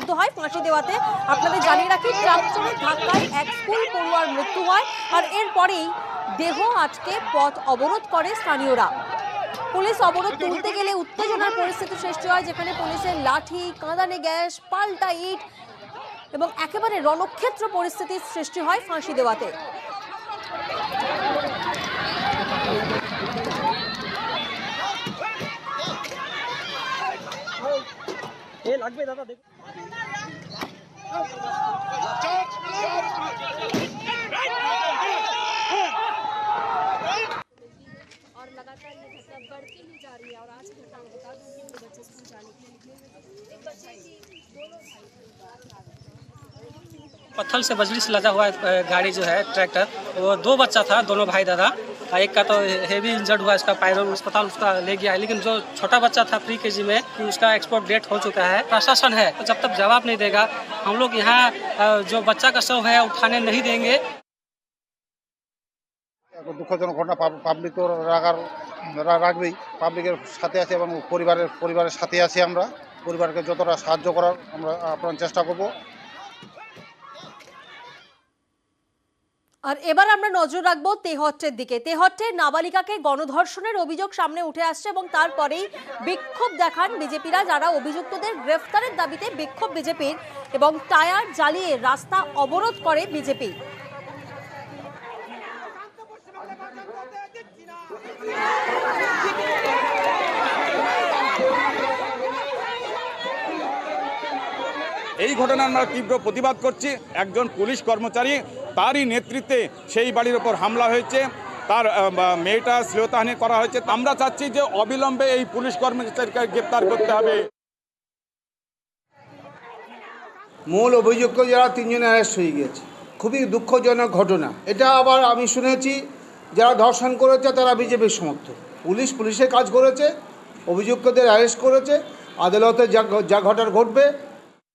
বাধ্য হয় ফাঁসি দেওয়াতে। আপনাদের জানিয়ে রাখি, ট্রাক্টরের ধাক্কায় এক স্কুল পড়ুয়ার মৃত্যু হয়, আর এরপরেই দেহ আজকে পথ অবরোধ করে স্থানীয়রা। পুলিশ অবরোধ তুলতে গেলে উত্তেজনার পরিস্থিতি সৃষ্টি হয়, যেখানে পুলিশের লাঠি, কাঁদানে গ্যাস, পাল্টা ইট এবং একেবারে রণক্ষেত্র পরিস্থিতির সৃষ্টি হয় ফাঁসি দেওয়াতে। লাগবে দাদা দেখ और लगातार ये घटना बढ़ती ही जा रही है। और आज की घटना में बता दूं कि मेरे बच्चे स्कूल जाने के लिए निकले हुए थे, एक बच्चे की दोनों भाई पत्थर से बजरी से लदा हुआ गाड़ी जो है ट्रैक्टर, वो 2 बच्चा था, दोनों भाई दादा। एक का तो हेवी इंजर्ड हुआ, इसका पायरो अस्पताल उसका ले गया है, लेकिन जो छोटा बच्चा था प्री केजी में, उसका एक्सपोर्ट डेट हो चुका है। प्रशासन है तो जब तक जवाब नहीं देगा, हम लोग यहाँ जो बच्चा का शव है उठाने नहीं देंगे। দুঃখজনক ঘটনা, পাবলিক তো রাখবেই, পাবলিকের সাথে আছে এবং পরিবারের সাথে আছি আমরা। পরিবারকে যতটা সাহায্য করার আমরা আপনার চেষ্টা করব। আর এবার আমরা নজর রাখবো তেহট্টের দিকে। তেহট্টের নাবালিকাকে গণধর্ষণের অভিযোগ সামনে উঠে আসছে এবং তারপরেই বিক্ষোভ দেখান বিজেপিরা, যারা অভিযুক্তদের গ্রেফতারের দাবিতে বিক্ষোভ বিজেপির এবং টায়ার জ্বালিয়ে রাস্তা অবরোধ করে বিজেপি। এই ঘটনার আমরা তীব্র প্রতিবাদ করছি। একজন পুলিশ কর্মচারী, তারই নেতৃত্বে সেই বাড়ির ওপর হামলা হয়েছে, তার মেয়েটা শ্লীলতাহানি করা হয়েছে। আমরা চাচ্ছি যে অবিলম্বে এই পুলিশ কর্মচারীকে গ্রেপ্তার করতে হবে। মূল অভিযুক্ত যারা 3 জন অ্যারেস্ট হয়ে গিয়েছে, খুবই দুঃখজনক ঘটনা এটা। আবার আমি শুনেছি যারা ধর্ষণ করেছে তারা বিজেপির সমর্থক। পুলিশের কাজ করেছে, অভিযুক্তদের অ্যারেস্ট করেছে, আদালতে যা ঘটার ঘটবে।